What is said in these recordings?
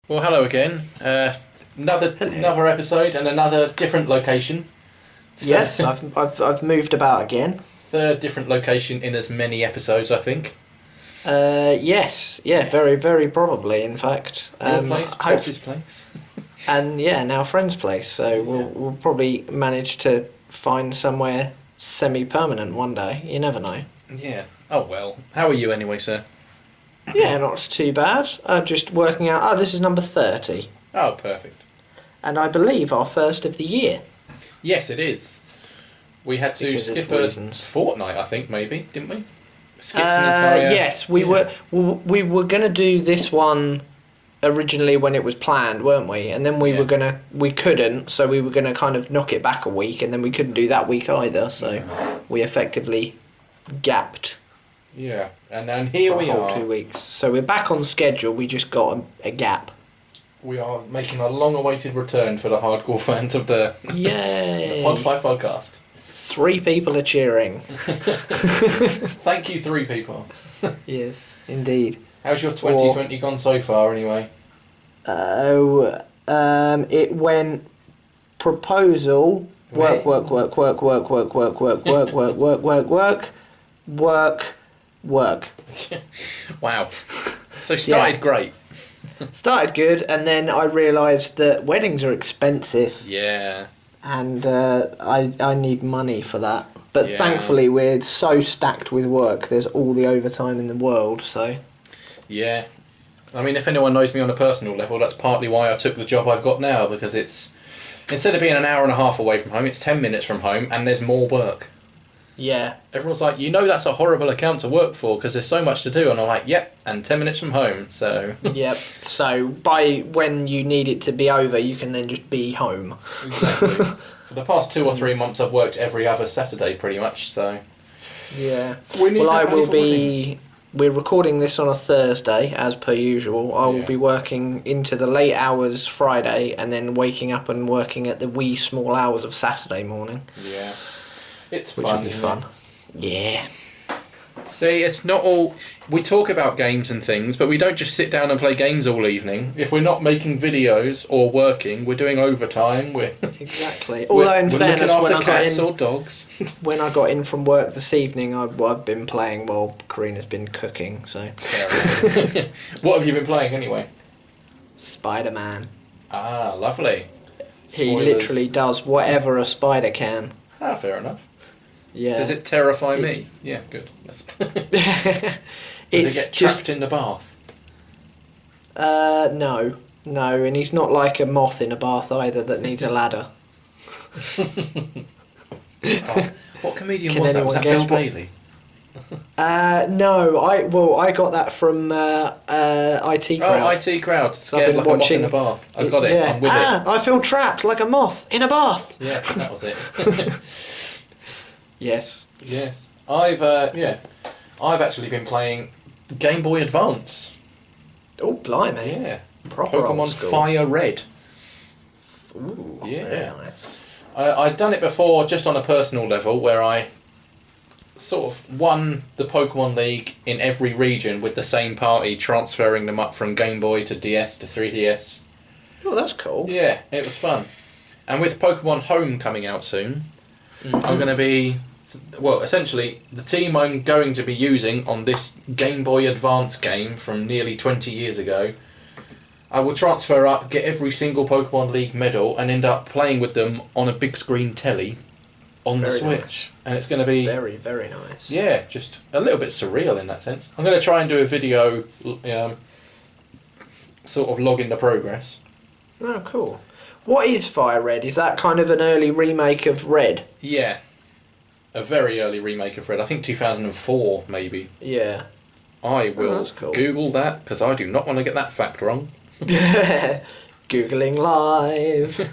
Well, hello again. Another episode and another different location. Yes, I've moved about again. Third different location in as many episodes, I think. Yes, very, very probably. In fact, Your place, Boss's place. And yeah, now friend's place. So we'll probably manage to find somewhere semi-permanent one day. You never know. Yeah. Oh well. How are you anyway, sir? Yeah, not too bad. I'm just working out. Oh, this is number 30. Oh, perfect. And I believe our first of the year. Yes, it is. We had to skip a fortnight, I think, maybe, didn't we? Skipped an entire... Yes, we were going to do this one originally when it was planned, weren't we? And then we couldn't, so we were gonna kind of knock it back a week, and then we couldn't do that week either. So we effectively gapped. Yeah, and then here we are. 2 weeks. So we're back on schedule. We just got a gap. We are making a long-awaited return for the hardcore fans of the Pod 5 podcast. 3 people are cheering. Thank you, 3 people. Yes, indeed. How's your 2020 gone so far, anyway? It went proposal, work. Wow. So started great. Started good, and then I realised that weddings are expensive. Yeah. And I need money for that. But thankfully we're so stacked with work, there's all the overtime in the world, so... Yeah. I mean, if anyone knows me on a personal level, that's partly why I took the job I've got now, because it's... Instead of being an hour and a half away from home, it's 10 minutes from home, and there's more work. Yeah. Everyone's like, you know that's a horrible account to work for, because there's so much to do, and I'm like, yep, and 10 minutes from home, so... Yep, so by when you need it to be over, you can then just be home. Exactly. For the past 2 or 3 months, I've worked every other Saturday, pretty much, so... Yeah. We're recording this on a Thursday, as per usual. I will be working into the late hours Friday, and then waking up and working at the wee small hours of Saturday morning. Yeah. It's fun. Which would be fun. Yeah. See, it's not all... We talk about games and things, but we don't just sit down and play games all evening. If we're not making videos or working, we're doing overtime. Exactly. Although, in fairness, when I got in... or dogs. When I got in from work this evening, I've been playing while Karina's been cooking, so... What have you been playing, anyway? Spider-Man. Ah, lovely. He literally does whatever a spider can. Ah, fair enough. Yeah. Does it terrify me? Yeah, good. Does it get trapped in the bath? No, and he's not like a moth in a bath either that needs a ladder. What comedian was that? Was that Bill Bailey? No, I got that from IT Crowd. Oh, IT Crowd, scared like a moth in a bath. I got it. Yeah. I'm with it. I feel trapped like a moth in a bath. Yeah, that was it. Yes. I've actually been playing Game Boy Advance. Oh, blimey. Yeah. Proper Pokemon Fire Red. Ooh, very nice. I'd done it before just on a personal level where I sort of won the Pokemon League in every region with the same party, transferring them up from Game Boy to DS to 3DS. Oh, that's cool. Yeah, it was fun. And with Pokemon Home coming out soon, I'm going to be... Well, essentially, the team I'm going to be using on this Game Boy Advance game from nearly 20 years ago, I will transfer up, get every single Pokemon League medal, and end up playing with them on a big screen telly on the Switch. Nice. And it's going to be... Very, very nice. Yeah, just a little bit surreal in that sense. I'm going to try and do a video, sort of logging the progress. Oh, cool. What is Fire Red? Is that kind of an early remake of Red? Yeah. A very early remake of Red. I think 2004, maybe. Yeah. I will Google that, because I do not want to get that fact wrong. Googling live.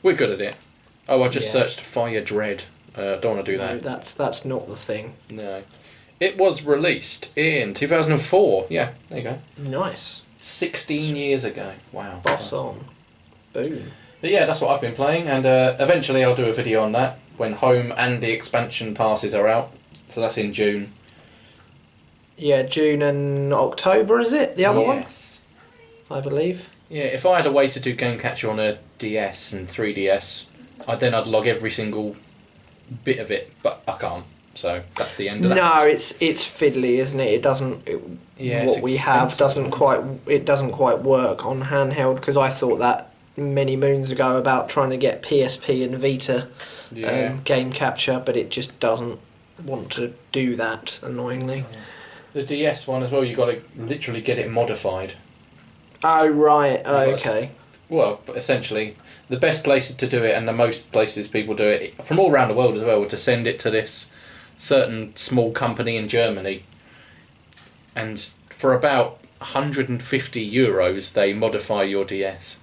We're good at it. Oh, I just searched Fire Dread. Don't want to do that. No, that's not the thing. No. It was released in 2004. Yeah, there you go. Nice. 16 years ago. Wow. Boss on. Boom. But yeah, that's what I've been playing, and eventually I'll do a video on that when Home and the expansion passes are out. So that's in June. Yeah, June and October, is it? The other one? Yes. I believe. Yeah, if I had a way to do Game Catcher on a DS and 3DS, I'd log every single bit of it, but I can't. So that's the end of that. No, it's fiddly, isn't it? It doesn't. What we have doesn't quite. It doesn't quite work on handheld, because I thought that many moons ago about trying to get PSP and Vita Game Capture, but it just doesn't want to do that, annoyingly. The DS one as well, you got to literally get it modified. Oh right, okay. Well, but essentially, the best places to do it, and the most places people do it from all around the world as well, are to send it to this certain small company in Germany, and for about €150 they modify your DS.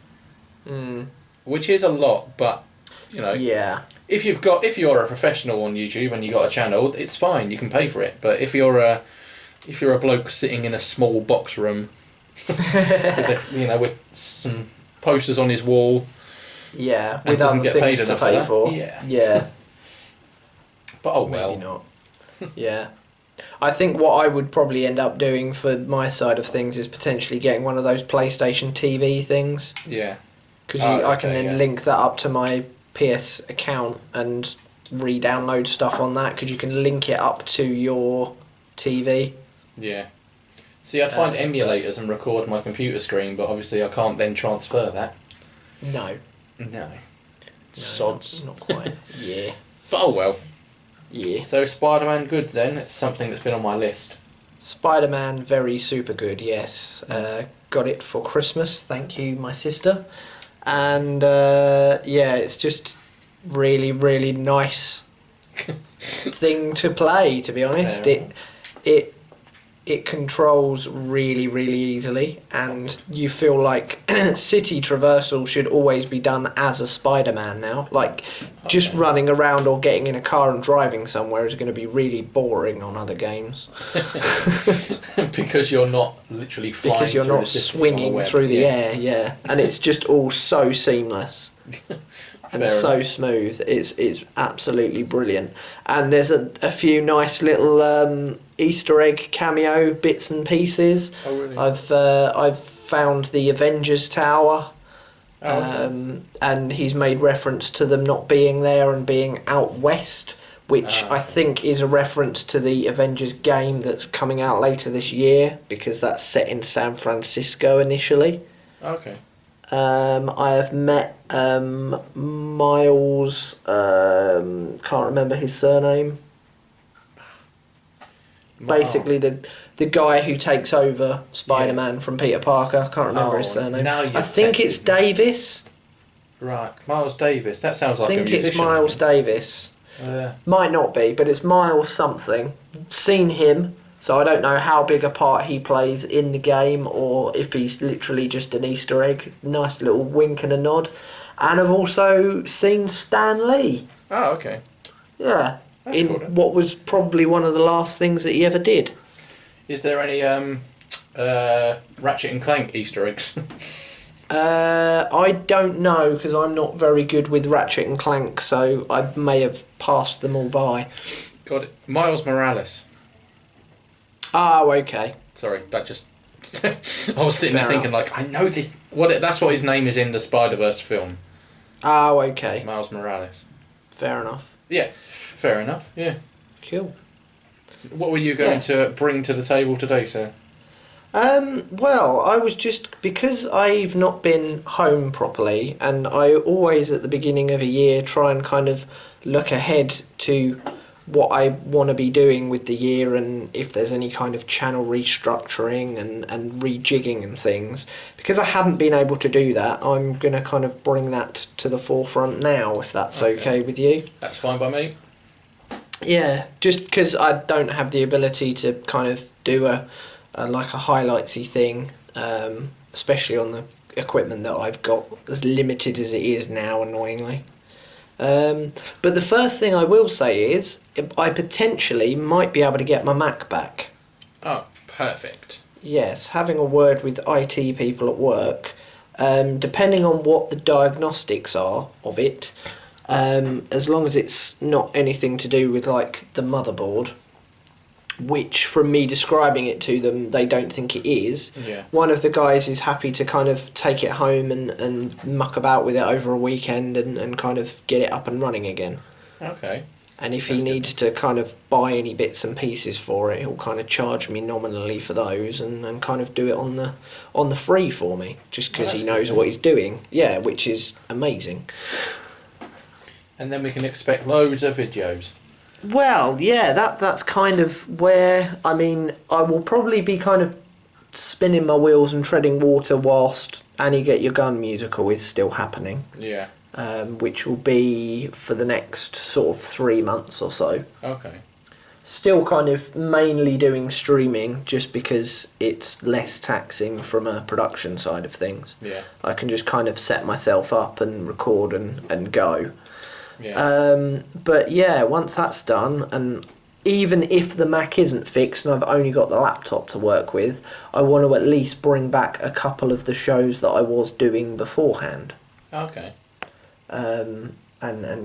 Which is a lot, but you know, if you're a professional on YouTube and you got a channel, it's fine, you can pay for it. But if you're a bloke sitting in a small box room with some posters on his wall, with other things to pay for, but maybe not. Yeah, I think what I would probably end up doing for my side of things is potentially getting one of those PlayStation TV things. Yeah. Because I can then link that up to my PS account and re-download stuff on that, because you can link it up to your TV. Yeah. See, I'd find emulators and record my computer screen, but obviously I can't then transfer that. No. Sods. Not quite. Yeah. But oh well. Yeah. So Spider-Man good then? It's something that's been on my list. Spider-Man, very super good, yes. Got it for Christmas, thank you, my sister. And it's just really, really nice thing to play, to be honest. It controls really, really easily, and you feel like city traversal should always be done as a Spider-Man now. Like, just running around or getting in a car and driving somewhere is going to be really boring on other games. Because you're not literally flying. Because you're not swinging through the air, and it's just all so seamless. And so smooth. It's absolutely brilliant. And there's a few nice little Easter egg cameo bits and pieces. Oh really? I've found the Avengers Tower, okay. And he's made reference to them not being there and being out west, which I think is a reference to the Avengers game that's coming out later this year, because that's set in San Francisco initially. Okay. I have met Miles, can't remember his surname. Basically the guy who takes over Spider-Man from Peter Parker, can't remember his surname. I think it's Davis. Right, Miles Davis, that sounds like a musician. I think it's Miles Davis. Might not be, but it's Miles something. Seen him. So I don't know how big a part he plays in the game, or if he's literally just an Easter egg. Nice little wink and a nod. And I've also seen Stan Lee. Oh, okay. Yeah. That's in cool, then. What was probably one of the last things that he ever did. Is there any Ratchet and Clank Easter eggs? I don't know, because I'm not very good with Ratchet and Clank, so I may have passed them all by. Got it. Miles Morales. Oh, okay. Sorry, that just... I was sitting there thinking, like, I know this... That's what his name is in the Spider-Verse film. Oh, okay. Miles Morales. Fair enough. Yeah, fair enough, yeah. Cool. What were you going to bring to the table today, sir? Well, I was just... Because I've not been home properly, and I always, at the beginning of a year, try and kind of look ahead to what I want to be doing with the year, and if there's any kind of channel restructuring and rejigging and things. Because I haven't been able to do that, I'm going to kind of bring that to the forefront now, if that's okay with you. That's fine by me. Yeah, just because I don't have the ability to kind of do a highlightsy thing, especially on the equipment that I've got, as limited as it is now, annoyingly. But the first thing I will say is I potentially might be able to get my Mac back. Oh, perfect. Yes, having a word with IT people at work, depending on what the diagnostics are of it, as long as it's not anything to do with like the motherboard, which from me describing it to them, they don't think it is. Yeah. One of the guys is happy to kind of take it home and muck about with it over a weekend and kind of get it up and running again. Okay. And if That's he good. needs to kind of buy any bits and pieces for it, he'll kind of charge me nominally for those and kind of do it on the free for me, just because he That's knows good. what he's doing. Yeah, which is amazing. And then we can expect loads of videos. Well, yeah, that's kind of where, I mean, I will probably be kind of spinning my wheels and treading water whilst Annie Get Your Gun musical is still happening, Yeah. which will be for the next sort of 3 months or so. Okay. Still kind of mainly doing streaming just because it's less taxing from a production side of things. Yeah. I can just kind of set myself up and record and go. Yeah. But yeah, once that's done, and even if the Mac isn't fixed and I've only got the laptop to work with, I want to at least bring back a couple of the shows that I was doing beforehand. Okay. And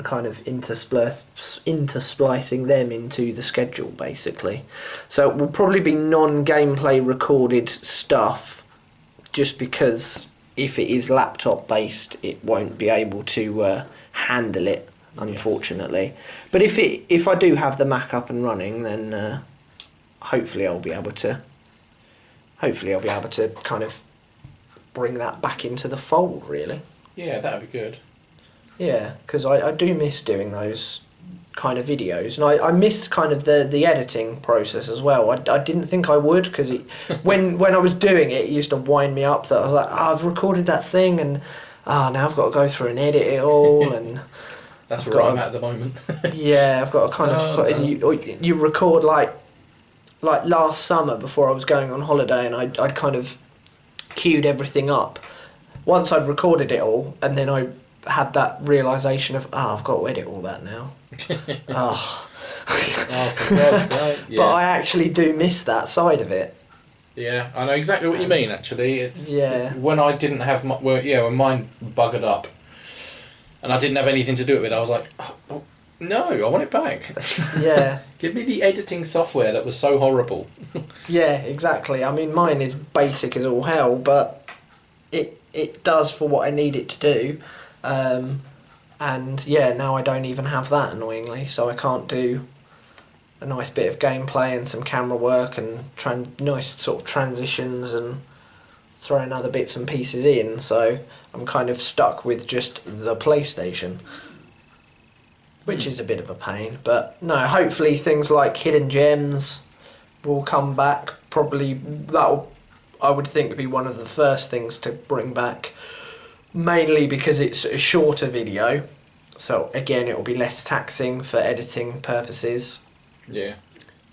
kind of intersplicing them into the schedule, basically. So it will probably be non-gameplay recorded stuff, just because if it is laptop-based, it won't be able to handle it, unfortunately. Yes. But if I do have the Mac up and running, then hopefully I'll be able to kind of bring that back into the fold, really. Yeah, that'd be good. Yeah, because I do miss doing those kind of videos, and I miss kind of the editing process as well. I didn't think I would, because when I was doing it, it used to wind me up that I was like, I've recorded that thing, and now I've got to go through and edit it all, and that's where I'm at the moment. Yeah, I've got to kind of put in. You record like last summer before I was going on holiday, and I'd kind of queued everything up. Once I'd recorded it all, and then I had that realisation of, I've got to edit all that now. Oh, for God's sake. Yeah. But I actually do miss that side of it. Yeah, I know exactly what you mean, actually. It's Yeah. When I didn't have when mine buggered up and I didn't have anything to do with it, I was like, oh, no, I want it back. Yeah. Give me the editing software that was so horrible. Yeah, exactly. I mean, mine is basic as all hell, but it does for what I need it to do. And yeah, now I don't even have that, annoyingly, so I can't do a nice bit of gameplay and some camera work and nice sort of transitions and throwing other bits and pieces in, so I'm kind of stuck with just the PlayStation, which is a bit of a pain. But no, hopefully things like Hidden Gems will come back. Probably that'll, I would think, be one of the first things to bring back, mainly because it's a shorter video, so again it will be less taxing for editing purposes. Yeah.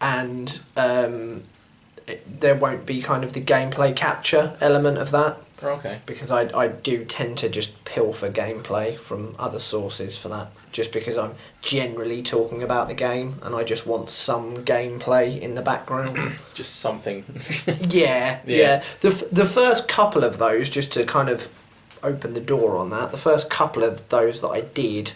And there won't be kind of the gameplay capture element of that. Okay. Because I do tend to just pilfer gameplay from other sources for that, just because I'm generally talking about the game and I just want some gameplay in the background. Just something. Yeah. The first couple of those, just to kind of open the door on that, the first couple of those that I did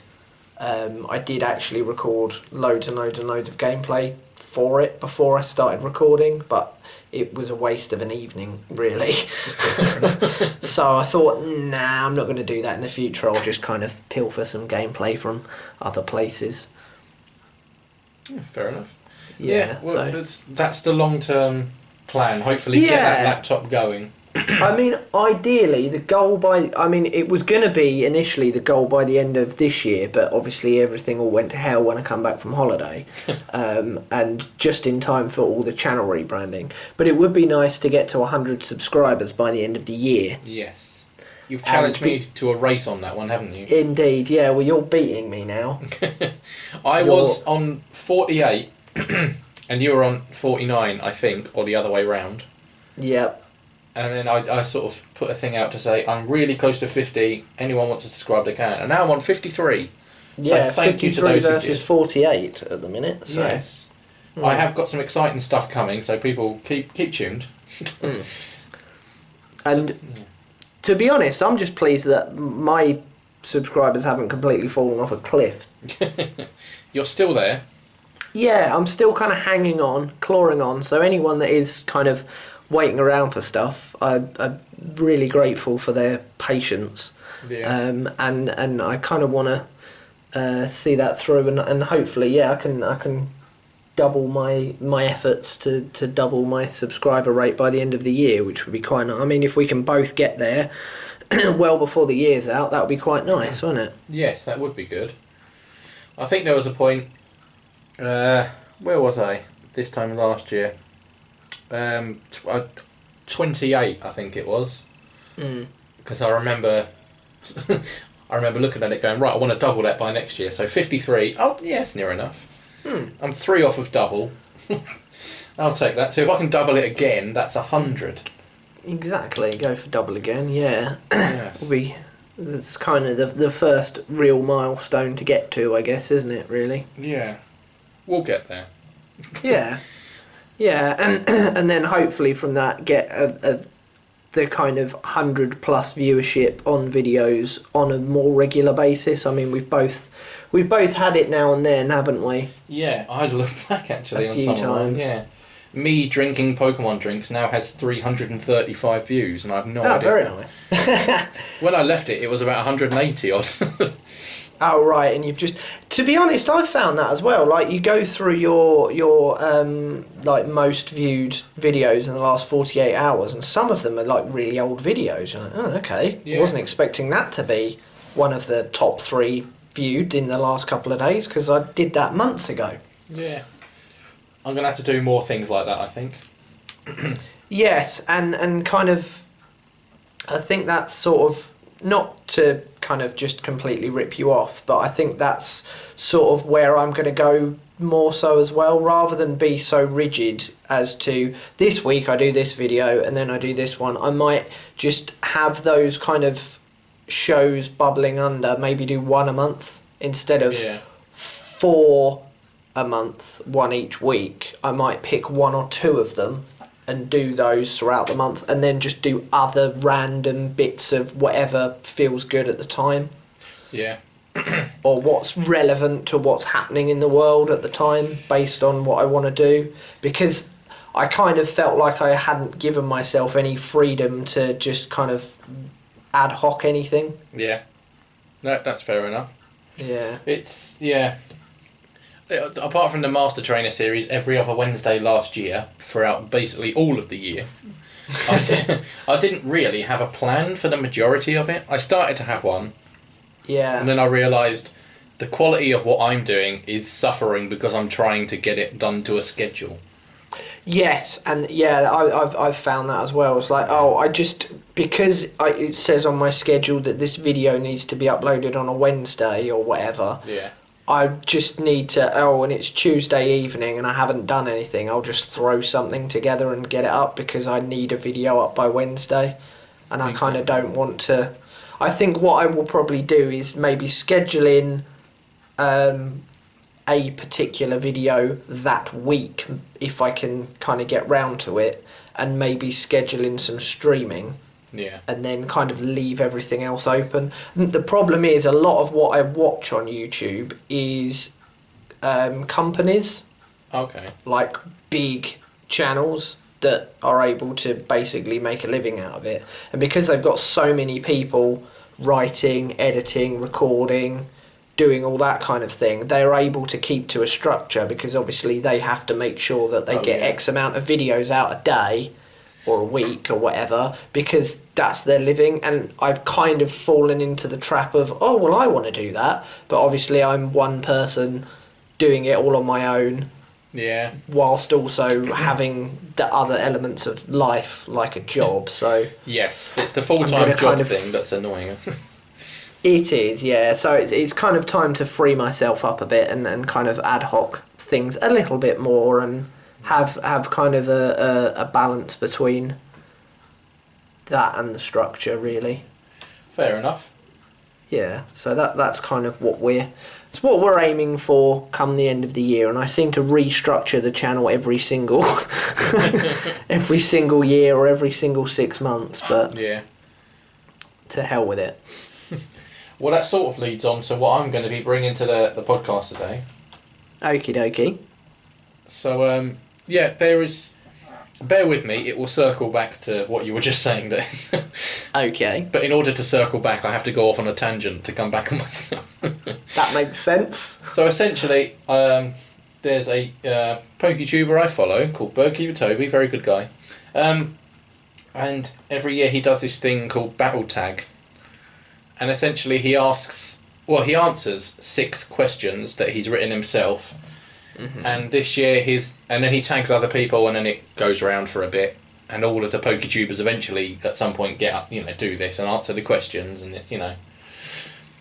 actually record loads and loads and loads of gameplay for it before I started recording, but it was a waste of an evening, really. So I thought, nah, I'm not going to do that in the future. I'll just kind of pilfer some gameplay from other places. Yeah, fair enough. Yeah, well, that's the long-term plan. Hopefully get that laptop going. I mean, ideally, it was going to be initially the goal by the end of this year, but obviously everything all went to hell when I come back from holiday, and just in time for all the channel rebranding. But it would be nice to get to 100 subscribers by the end of the year. Yes. You've challenged me to a race on that one, haven't you? Indeed, yeah. Well, you're beating me now. I was on 48, and you were on 49, I think, or the other way round. Yep. And then I sort of put a thing out to say, I'm really close to 50, anyone wants to subscribe, they can. And now I'm on 53. Yeah, so thank you to those who versus did. 48 at the minute. So. Yes. I have got some exciting stuff coming, so people keep tuned. And to be honest, I'm just pleased that my subscribers haven't completely fallen off a cliff. You're still there. Yeah, I'm still kind of hanging on, clawing on. So anyone that is kind of waiting around for stuff, I'm really grateful for their patience. Yeah. And I kind of want to see that through, and hopefully, yeah, I can double my efforts to double my subscriber rate by the end of the year, which would be quite nice. I mean, if we can both get there well before the year's out, that would be quite nice, wouldn't it? Yes, that would be good. I think there was a point. Where was I this time last year? 28, I think it was. Because I remember, I remember looking at it, going, right, I want to double that by next year. So 53. Oh, yeah, it's near enough. I'm 3 off of double. I'll take that. So if I can double it again, that's 100. Exactly. Go for double again. Yeah. Yes. That's kind of the first real milestone to get to, I guess, isn't it? Really. Yeah. We'll get there. Yeah. Yeah, and then hopefully from that get the kind of 100+ viewership on videos on a more regular basis. I mean, we've both had it now and then, haven't we? Yeah, I had a look back actually A on few some of them. times. Yeah. Me drinking Pokemon drinks now has 335 views, and I have no idea. Oh, very nice. When I left it, it was about 180 odd. Oh, right, and you've just... To be honest, I've found that as well. Like, you go through your like, most viewed videos in the last 48 hours, and some of them are, like, really old videos. You're like, oh, okay. Yeah. I wasn't expecting that to be one of the top 3 viewed in the last couple of days, because I did that months ago. Yeah. I'm going to have to do more things like that, I think. Yes, and kind of... I think that's sort of... Not to kind of just completely rip you off, but I think that's sort of where I'm going to go more so as well, rather than be so rigid as to this week I do this video and then I do this one. I might just have those kind of shows bubbling under, maybe do 1 a month instead of 4 a month, 1 each week. I might pick 1 or 2 of them and do those throughout the month, and then just do other random bits of whatever feels good at the time. Yeah. Or what's relevant to what's happening in the world at the time, based on what I want to do. Because I kind of felt like I hadn't given myself any freedom to just kind of ad hoc anything. Yeah. No, that's fair enough. Yeah. It's, yeah. Apart from the Master Trainer series every other Wednesday last year, throughout basically all of the year, I didn't really have a plan for the majority of it. I started to have one, Yeah. and then I realised the quality of what I'm doing is suffering because I'm trying to get it done to a schedule. Yes, and yeah, I've found that as well. It's like, oh, I just... Because it says on my schedule that this video needs to be uploaded on a Wednesday or whatever... Yeah. I just need to, and it's Tuesday evening and I haven't done anything, I'll just throw something together and get it up because I need a video up by Wednesday. And I kind of don't want to... I think what I will probably do is maybe schedule in a particular video that week, if I can kind of get round to it, and maybe schedule in some streaming. Yeah. And then kind of leave everything else open. The problem is a lot of what I watch on YouTube is companies, Okay. like big channels that are able to basically make a living out of it. And because they've got so many people writing, editing, recording, doing all that kind of thing, they're able to keep to a structure, because obviously they have to make sure that they get X amount of videos out a day or a week or whatever, because that's their living. And I've kind of fallen into the trap of, oh, well, I want to do that, but obviously I'm one person doing it all on my own, Yeah. whilst also having the other elements of life, like a job. So Yes, it's the I'm full-time gonna job kind of- thing that's annoying. it is, yeah. So it's kind of time to free myself up a bit and kind of ad hoc things a little bit more, and have kind of a balance between that and the structure, really. Fair enough. Yeah, so that's kind of what we're aiming for come the end of the year, and I seem to restructure the channel every single every single year or every single 6 months, but Yeah. to hell with it. Well, that sort of leads on to what I'm going to be bringing to the podcast today. Okie dokie. So, yeah, there is... Bear with me, it will circle back to what you were just saying there. Okay. But in order to circle back, I have to go off on a tangent to come back on myself. That makes sense. So essentially, there's a PokeTuber I follow called Berkey Toby, very good guy. And every year he does this thing called Battle Tag. And essentially he answers 6 questions that he's written himself. Mm-hmm. And this year and then he tags other people, and then it goes around for a bit, and all of the PokeTubers eventually at some point get up, do this and answer the questions, and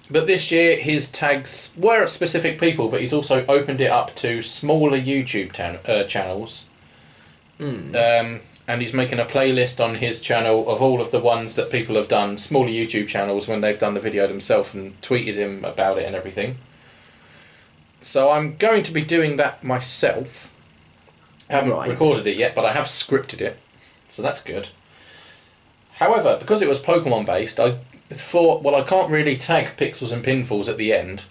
But this year his tags were at specific people, but he's also opened it up to smaller YouTube channels. And he's making a playlist on his channel of all of the ones that people have done, smaller YouTube channels, when they've done the video themselves and tweeted him about it and everything. So I'm going to be doing that myself. I haven't recorded it yet, but I have scripted it, so that's good. However, because it was Pokemon based, I thought, well, I can't really tag pixels and pinfalls at the end.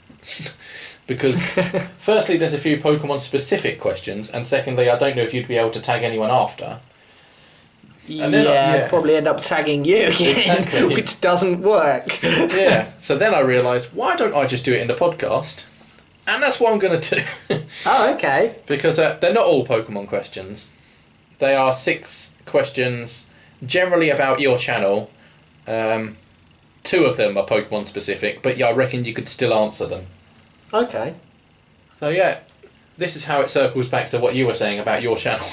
Because firstly, there's a few Pokemon specific questions, and secondly, I don't know if you'd be able to tag anyone after. And then I'd probably end up tagging you again, exactly. Which doesn't work. Yeah, so then I realised, why don't I just do it in the podcast? And that's what I'm going to do. Oh, okay. Because they're not all Pokemon questions. They are 6 questions, generally about your channel. 2 of them are Pokemon specific, but yeah, I reckon you could still answer them. Okay. So yeah, this is how it circles back to what you were saying about your channel.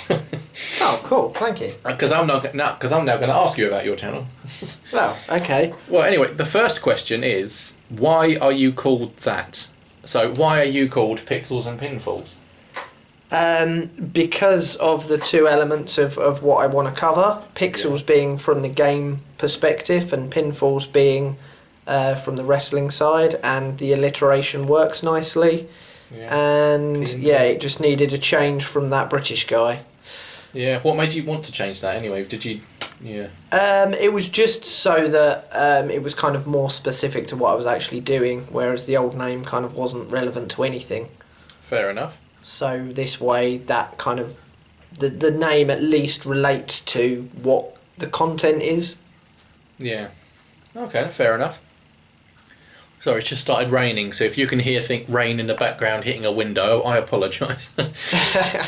Oh, cool. Thank you. Because I'm now going to ask you about your channel. Well, okay. Well, anyway, the first question is, why are you called that? So, why are you called Pixels and Pinfalls? Because of the 2 elements of what I want to cover. Pixels being from the game perspective, and Pinfalls being from the wrestling side, and the alliteration works nicely. Yeah. And it just needed a change from that British guy. Yeah, what made you want to change that anyway? Did you... Yeah. It was just so that it was kind of more specific to what I was actually doing, whereas the old name kind of wasn't relevant to anything. Fair enough. So this way, that kind of... The name at least relates to what the content is. Yeah. Okay, fair enough. Sorry, it's just started raining, so if you can hear rain in the background hitting a window, I apologise.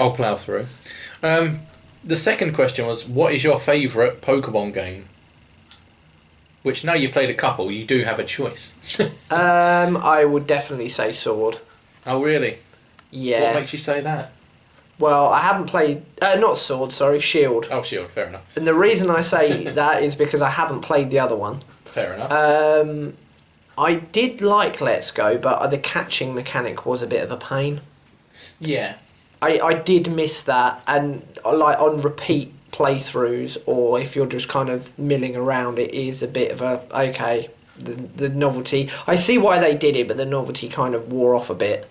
I'll plough through. The second question was, what is your favourite Pokemon game? Which, now you've played a couple, you do have a choice. I would definitely say Sword. Oh, really? Yeah. What makes you say that? Well, I haven't played... not Sword, sorry, Shield. Oh, Shield, fair enough. And the reason I say that is because I haven't played the other one. Fair enough. I did like Let's Go, but the catching mechanic was a bit of a pain. Yeah. I did miss that, and like on repeat playthroughs, or if you're just kind of milling around, it is a bit of the novelty. I see why they did it, but the novelty kind of wore off a bit.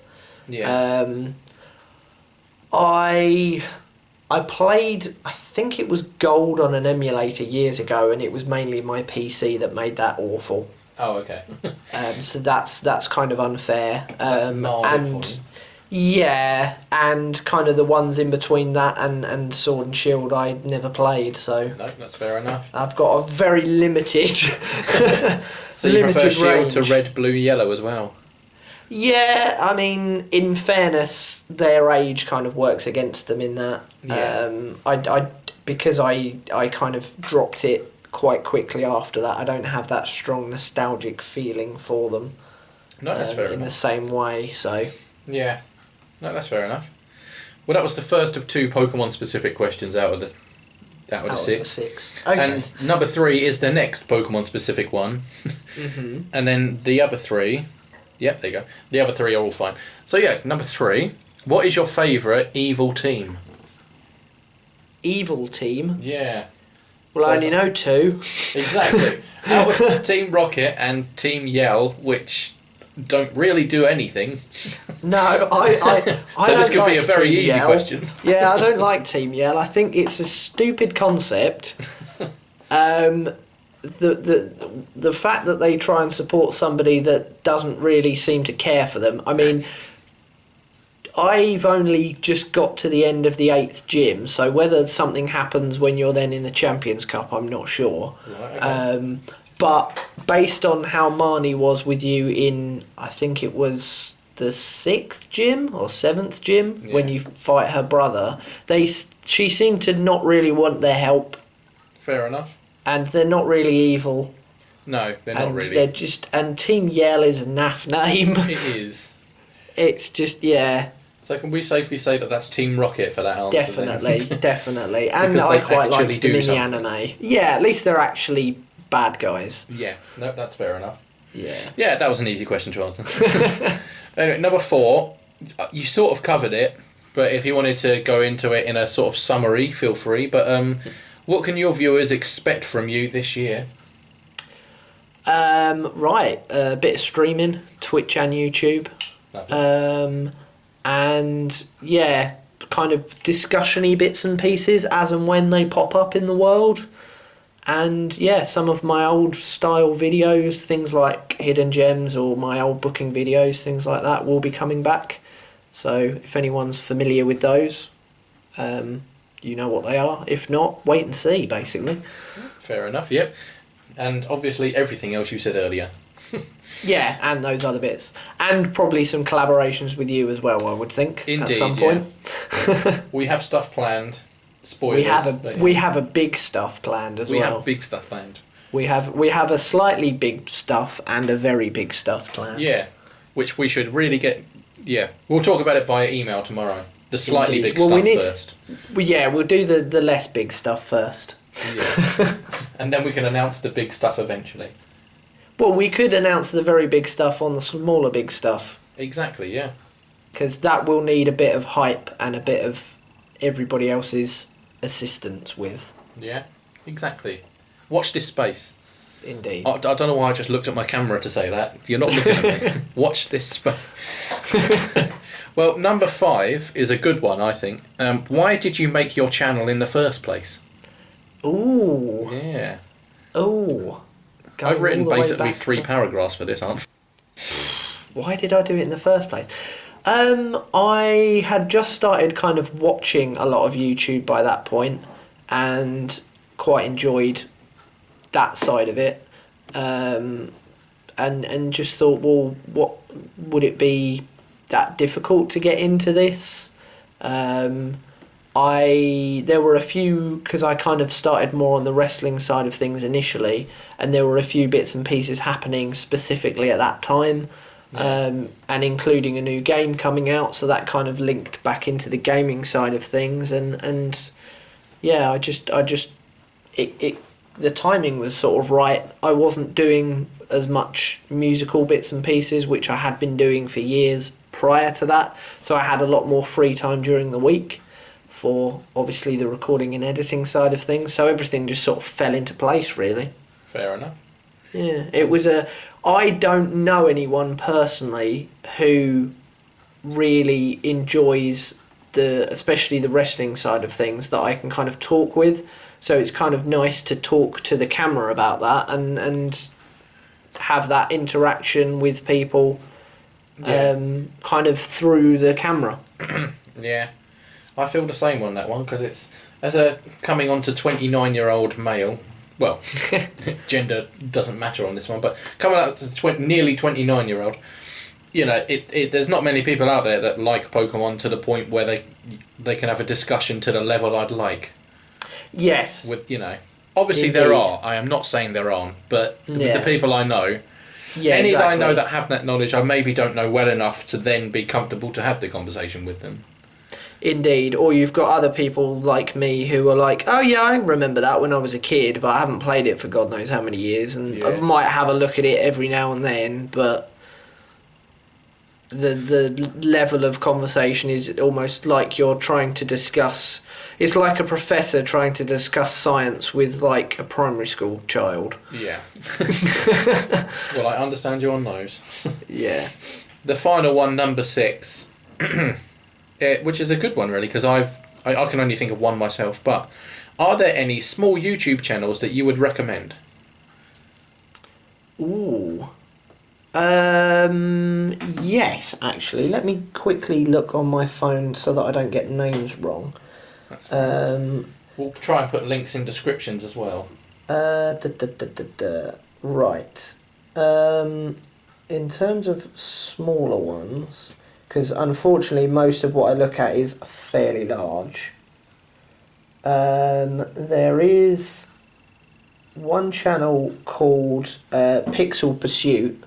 Yeah. I played, I think it was Gold on an emulator years ago, and it was mainly my PC that made that awful. Oh, okay. So that's kind of unfair. And yeah, and kind of the ones in between that and Sword and Shield I never played, so... No, that's fair enough. I've got a very limited So you prefer Shield to Red, Blue, Yellow as well? Yeah, I mean, in fairness, their age kind of works against them in that. Yeah. Because I kind of dropped it quite quickly after that, I don't have that strong nostalgic feeling for them. No, that's fair enough. In the same way, so... Yeah. No, that's fair enough. Well, that was the first of 2 Pokemon-specific questions out of the 6. Okay. And number 3 is the next Pokemon-specific one. Mm-hmm. And then the other 3... Yep, there you go. The other 3 are all fine. So yeah, number 3. What is your favourite evil team? Evil team? Yeah. Well, I only know 2. Exactly. Out of Team Rocket and Team Yell, which don't really do anything. No, I so this could like be a very Team easy Yell. question. Yeah, I don't like Team Yell. I think it's a stupid concept. The fact that they try and support somebody that doesn't really seem to care for them. I mean, I've only just got to the end of the 8th gym, so whether something happens when you're then in the Champions Cup, I'm not sure. Right, okay. But based on how Marnie was with you in, I think it was the 6th gym or 7th gym when you fight her brother, she seemed to not really want their help. Fair enough. And they're not really evil. No, they're not really. They're just, and Team Yell is a naff name. It is. It's just, yeah. So can we safely say that that's Team Rocket for that answer? Definitely, then? definitely. And Because I they quite actually liked the do mini something. anime. Yeah, at least they're actually bad guys. Yeah, no, that's fair enough. Yeah. Yeah, that was an easy question to answer. Anyway, number 4, you sort of covered it, but if you wanted to go into it in a sort of summary, feel free. But what can your viewers expect from you this year? Right, a bit of streaming, Twitch and YouTube. And yeah, kind of discussion-y bits and pieces as and when they pop up in the world. And yeah, some of my old style videos, things like Hidden Gems or my old booking videos, things like that will be coming back. So if anyone's familiar with those, you know what they are. If not, wait and see, basically. Fair enough, yep. And obviously everything else you said earlier. Yeah, and those other bits. And probably some collaborations with you as well, I would think, Indeed, at some point. Yeah. We have stuff planned. Spoilers. We have a big stuff planned as well. We have big stuff planned. We have a slightly big stuff and a very big stuff planned. Yeah, which we should really get... Yeah, we'll talk about it via email tomorrow. The slightly big stuff first. We'll do the less big stuff first. Yeah. And then we can announce the big stuff eventually. Well, we could announce the very big stuff on the smaller big stuff. Exactly, yeah. Because that will need a bit of hype and a bit of everybody else's assistance with. Yeah, exactly. Watch this space. Indeed. I don't know why I just looked at my camera to say that. You're not looking at me. Watch this space. Well, number 5 is a good one, I think. Why did you make your channel in the first place? Ooh. Yeah. Ooh. I've written basically 3 paragraphs for this answer. Why did I do it in the first place? I had just started kind of watching a lot of YouTube by that point and quite enjoyed that side of it. And just thought, well, what would it be that difficult to get into this? There were a few, because I kind of started more on the wrestling side of things initially, and there were a few bits and pieces happening specifically at that time, and including a new game coming out, so that kind of linked back into the gaming side of things, and yeah, the timing was sort of right. I wasn't doing as much musical bits and pieces, which I had been doing for years prior to that, so I had a lot more free time during the week for obviously the recording and editing side of things, so everything just sort of fell into place, really. Fair enough. Yeah, it was I don't know anyone personally who really enjoys especially the wrestling side of things that I can kind of talk with, so it's kind of nice to talk to the camera about that and have that interaction with people, kind of through the camera. Yeah. I feel the same on that one, because it's, as a coming on to 29-year-old male, well, gender doesn't matter on this one, but coming up to nearly 29-year-old, you know, there's not many people out there that like Pokemon to the point where they can have a discussion to the level I'd like. Yes. With, you know, obviously Indeed. there are, I am not saying there aren't, but with the people I know, any that I know that have that knowledge, I maybe don't know well enough to then be comfortable to have the conversation with them. Indeed, or you've got other people like me who are like, oh yeah, I remember that when I was a kid, but I haven't played it for God knows how many years, and I might have a look at it every now and then, but the level of conversation is almost like you're trying to discuss, it's like a professor trying to discuss science with like a primary school child. Yeah. Well, I understand you on those. Yeah. The final one, number 6, which is a good one really, because I can only think of one myself, but are there any small YouTube channels that you would recommend? Ooh. Yes, actually. Let me quickly look on my phone so that I don't get names wrong. That's fine. We'll try and put links in descriptions as well. Right. In terms of smaller ones, because unfortunately most of what I look at is fairly large. There is one channel called Pixel Pursuit.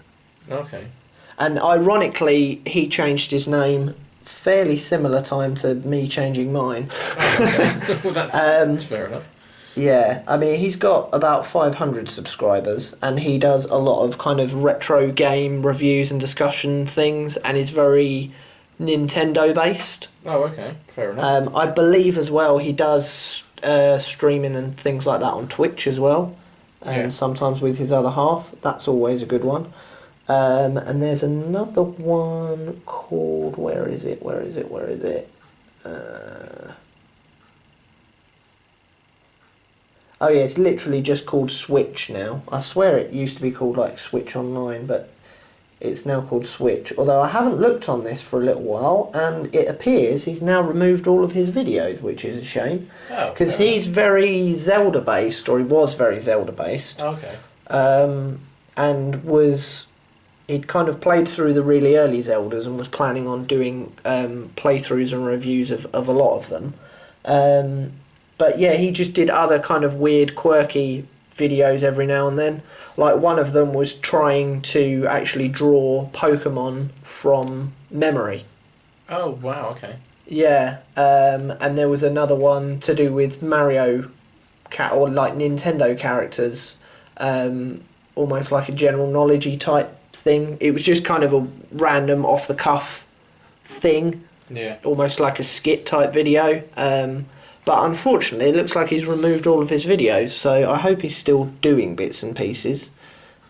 Okay. And ironically, he changed his name fairly similar time to me changing mine. Oh, okay. Well, that's fair enough. Yeah, I mean, he's got about 500 subscribers, and he does a lot of kind of retro game reviews and discussion things, and is very Nintendo based. Oh, okay. Fair enough. I believe as well he does streaming and things like that on Twitch as well, and sometimes with his other half. That's always a good one. And there's another one called, where is it? Oh yeah, it's literally just called Switch now. I swear it used to be called like Switch Online, but it's now called Switch. Although I haven't looked on this for a little while, and it appears he's now removed all of his videos, which is a shame. Oh. Because he's very Zelda based, or he was very Zelda based. Okay. And he'd kind of played through the really early Zeldas and was planning on doing playthroughs and reviews of a lot of them. But yeah, he just did other kind of weird, quirky videos every now and then. Like one of them was trying to actually draw Pokemon from memory. Oh, wow, okay. Yeah, and there was another one to do with Mario or like Nintendo characters, almost like a general knowledge-y type thing. It was just kind of a random off-the-cuff thing. Yeah. Almost like a skit type video. But unfortunately, it looks like he's removed all of his videos, so I hope he's still doing bits and pieces.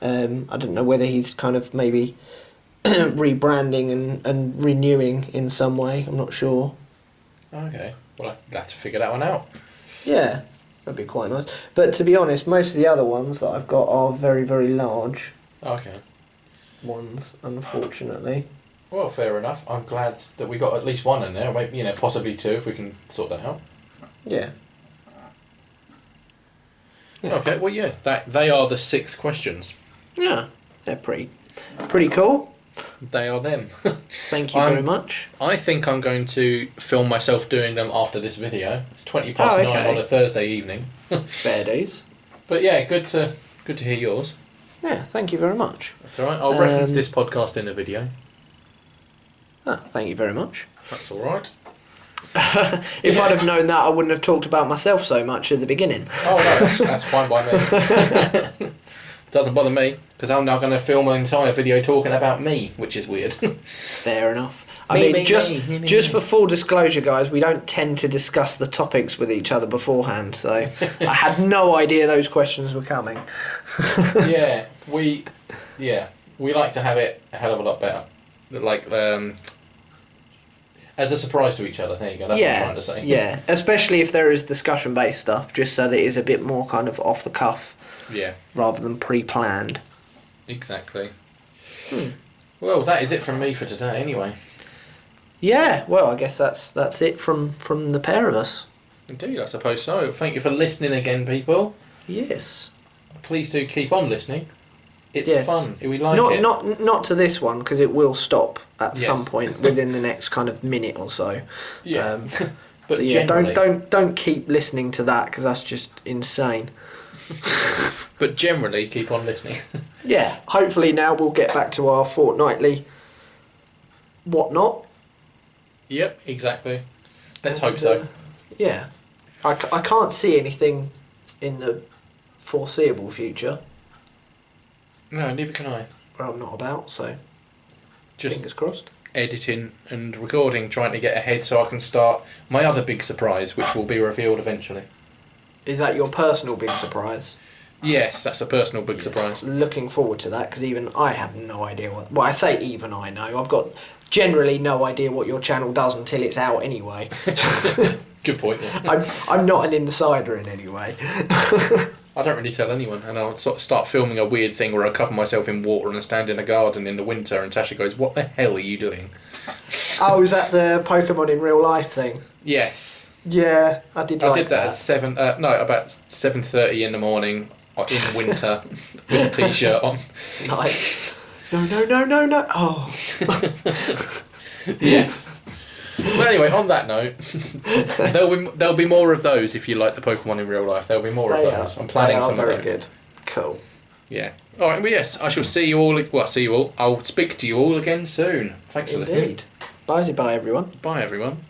I don't know whether he's kind of maybe rebranding and renewing in some way. I'm not sure. Okay. Well, I'll have to figure that one out. Yeah, that'd be quite nice. But to be honest, most of the other ones that I've got are very, very large. Okay. Ones, unfortunately. Well, fair enough. I'm glad that we got at least one in there. Maybe, possibly two if we can sort that out. Yeah. Okay, well, yeah, they are the 6 questions. Yeah, they're pretty cool. They are them. Thank you very much. I think I'm going to film myself doing them after this video. It's 20 past 9 on a Thursday evening. Fair days. But yeah, good to hear yours. Yeah, thank you very much. That's all right. I'll reference this podcast in the video. Thank you very much. That's all right. If I'd have known that, I wouldn't have talked about myself so much at the beginning. Oh no, that's fine by me. Doesn't bother me, because I'm now going to film an entire video talking about me, which is weird. Fair enough. Just for full disclosure, guys, we don't tend to discuss the topics with each other beforehand, so I had no idea those questions were coming. we like to have it a hell of a lot better. Like, as a surprise to each other. There you go. That's what I'm trying to say. Yeah, especially if there is discussion-based stuff, just so that it is a bit more kind of off the cuff. Yeah. Rather than pre-planned. Exactly. Well, that is it from me for today, anyway. Yeah. Well, I guess that's it from the pair of us. Indeed, I suppose so. Thank you for listening again, people. Yes. Please do keep on listening. It's fun. We like it. Not to this one, because it will stop at some point within the next kind of minute or so. Yeah. But so yeah, don't keep listening to that, because that's just insane. But generally, keep on listening. Yeah. Hopefully now we'll get back to our fortnightly whatnot. Yep, exactly. Let's hope so. Yeah. I can't see anything in the foreseeable future. No, neither can I. Where I'm not about, so just fingers crossed. Editing and recording, trying to get ahead so I can start my other big surprise, which will be revealed eventually. Is that your personal big surprise? Yes, that's a personal big surprise. Looking forward to that, because even I have no idea what... Well, I say even I know. I've got generally no idea what your channel does until it's out anyway. Good point, yeah. I'm not an insider in any way. I don't really tell anyone, and I'll sort of start filming a weird thing where I cover myself in water and I stand in a garden in the winter, and Tasha goes, "What the hell are you doing?" Oh, is that the Pokemon in real life thing? Yes. Yeah, I did that at 7. About 7:30 in the morning in winter with a t-shirt on. Nice. No. Oh. Yeah. Well, anyway, on that note, there'll be more of those if you like the Pokemon in real life. There'll be more of those. I'm planning some of very them. good. Cool. Yeah. All right. Well, yes, I shall see you all. Well, see you all. I'll speak to you all again soon. Thanks for listening. Indeed. Bye everyone. Bye, everyone.